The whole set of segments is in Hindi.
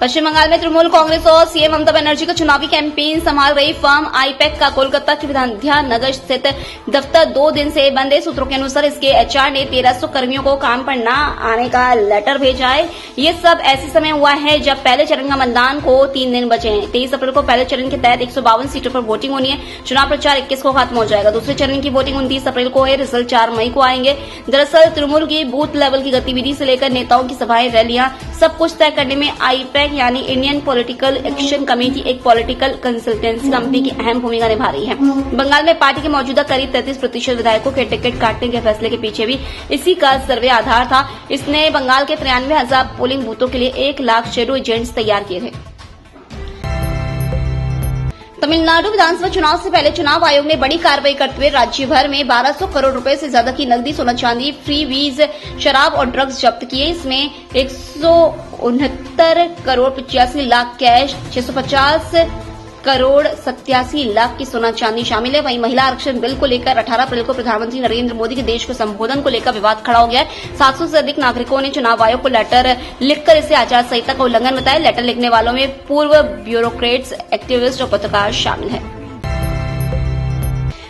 पश्चिम बंगाल में तृणमूल कांग्रेस और सीएम ममता बनर्जी का चुनावी कैंपेन संभाल रही फर्म आईपैक का कोलकाता के विधाननगर स्थित दफ्तर 2 दिन से बंद है। सूत्रों के अनुसार इसके एचआर ने 1300 कर्मियों को काम पर न आने का लेटर भेजा है। ये सब ऐसे समय हुआ है जब पहले चरण का मतदान को 3 दिन बचे हैं। 23 अप्रैल को पहले चरण के तहत 152 सीटों पर वोटिंग होनी है। चुनाव प्रचार 21 को खत्म हो जाएगा। दूसरे चरण की वोटिंग 29 अप्रैल को है। रिजल्ट 4 मई को आएंगे। दरअसल तृणमूल की बूथ लेवल की गतिविधि से लेकर नेताओं की सभाएं, रैलियां सब कुछ तय करने में आईपैक यानी इंडियन पॉलिटिकल एक्शन कमेटी एक पॉलिटिकल कंसल्टेंसी कंपनी की अहम भूमिका निभा रही है। बंगाल में पार्टी के मौजूदा करीब 33% विधायकों के टिकट काटने के फैसले के पीछे भी इसी का सर्वे आधार था। इसने बंगाल के 93,000 पोलिंग बूथों के लिए 1 लाख शेडो एजेंट्स तैयार किए थे। तमिलनाडु विधानसभा चुनाव से पहले चुनाव आयोग ने बड़ी कार्रवाई करते हुए राज्य भर में 1200 करोड़ रुपए से ज्यादा की नकदी, सोना चांदी, फ्री वीज, शराब और ड्रग्स जब्त किए। इसमें 169 करोड़ 85 लाख कैश, 650 करोड़ 87 लाख की सोना चांदी शामिल है। वहीं महिला आरक्षण बिल को लेकर 18 अप्रैल को प्रधानमंत्री नरेंद्र मोदी के देश को संबोधन को लेकर विवाद खड़ा हो गया है। 700 से अधिक नागरिकों ने चुनाव आयोग को लेटर लिखकर इसे आचार संहिता का उल्लंघन बताया। लेटर लिखने वालों में पूर्व ब्यूरोक्रेट्स, एक्टिविस्ट और पत्रकार शामिल हैं।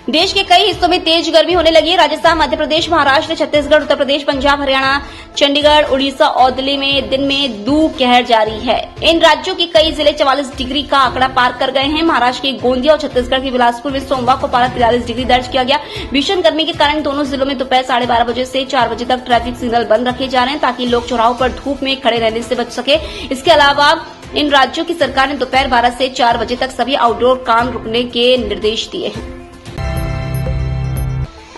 देश के कई हिस्सों में तेज गर्मी होने लगी है। राजस्थान, मध्य प्रदेश, महाराष्ट्र, छत्तीसगढ़, उत्तर प्रदेश, पंजाब, हरियाणा, चंडीगढ़, उड़ीसा और दिल्ली में दिन में लू कहर जारी है। इन राज्यों के कई जिले 44 डिग्री का आंकड़ा पार कर गए हैं। महाराष्ट्र के गोंदिया और छत्तीसगढ़ के बिलासपुर में सोमवार को पारा 43 डिग्री दर्ज किया गया। भीषण गर्मी के कारण दोनों जिलों में दोपहर 12:30 बजे से 4 बजे तक ट्रैफिक सिग्नल बंद रखे जा रहे हैं ताकि लोग चौराहों पर धूप में खड़े रहने से बच सके। इसके अलावा इन राज्यों की सरकार ने दोपहर 12 से 4 बजे तक सभी आउटडोर काम रुकने के निर्देश दिए हैं।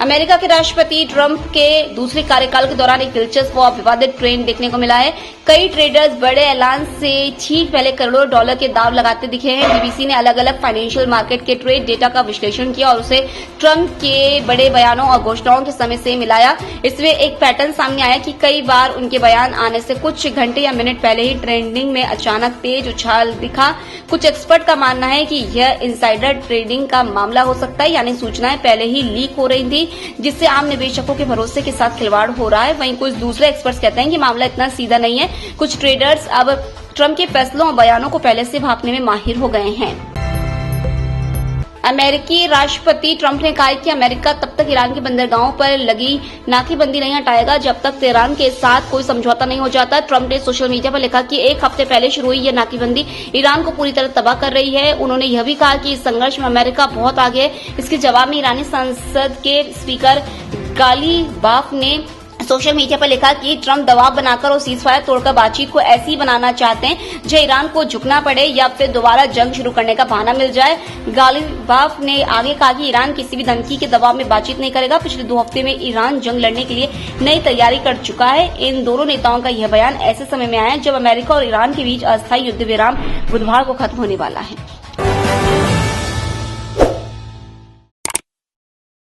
अमेरिका के राष्ट्रपति ट्रंप के दूसरे कार्यकाल के दौरान एक दिलचस्प और विवादित ट्रेंड देखने को मिला है। कई ट्रेडर्स बड़े ऐलान से ठीक पहले करोड़ों डॉलर के दाव लगाते दिखे हैं। बीबीसी ने अलग अलग फाइनेंशियल मार्केट के ट्रेड डेटा का विश्लेषण किया और उसे ट्रंप के बड़े बयानों और घोषणाओं के समय से मिलाया। इसमें एक पैटर्न सामने आया कि कई बार उनके बयान आने से कुछ घंटे या मिनट पहले ही ट्रेंडिंग में अचानक तेज उछाल दिखा। कुछ एक्सपर्ट का मानना है कि यह इनसाइडर ट्रेडिंग का मामला हो सकता है, यानी सूचनाएं पहले ही लीक हो रही थी जिससे आम निवेशकों के भरोसे के साथ खिलवाड़ हो रहा है। वहीं कुछ दूसरे एक्सपर्ट्स कहते हैं कि मामला इतना सीधा नहीं है। कुछ ट्रेडर्स अब ट्रंप के फैसलों और बयानों को पहले से भांपने में माहिर हो गए हैं। अमेरिकी राष्ट्रपति ट्रंप ने कहा कि अमेरिका तब तक ईरान के बंदरगाहों पर लगी नाकेबंदी नहीं हटाएगा जब तक तेहरान के साथ कोई समझौता नहीं हो जाता। ट्रंप ने सोशल मीडिया पर लिखा कि 1 हफ्ते पहले शुरू हुई यह नाकेबंदी ईरान को पूरी तरह तबाह कर रही है। उन्होंने यह भी कहा कि इस संघर्ष में अमेरिका बहुत आगे है। इसके जवाब में ईरानी संसद के स्पीकर गालिबाफ ने सोशल मीडिया पर लिखा कि ट्रंप दबाव बनाकर और सीजफायर तोड़कर बातचीत को ऐसी बनाना चाहते हैं जो ईरान को झुकना पड़े या फिर दोबारा जंग शुरू करने का बहाना मिल जाए। गालिबाफ ने आगे कहा कि ईरान किसी भी धमकी के दबाव में बातचीत नहीं करेगा। पिछले 2 हफ्ते में ईरान जंग लड़ने के लिए नई तैयारी कर चुका है। इन दोनों नेताओं का यह बयान ऐसे समय में आया जब अमेरिका और ईरान के बीच अस्थायी युद्ध विराम बुधवार को खत्म होने वाला है।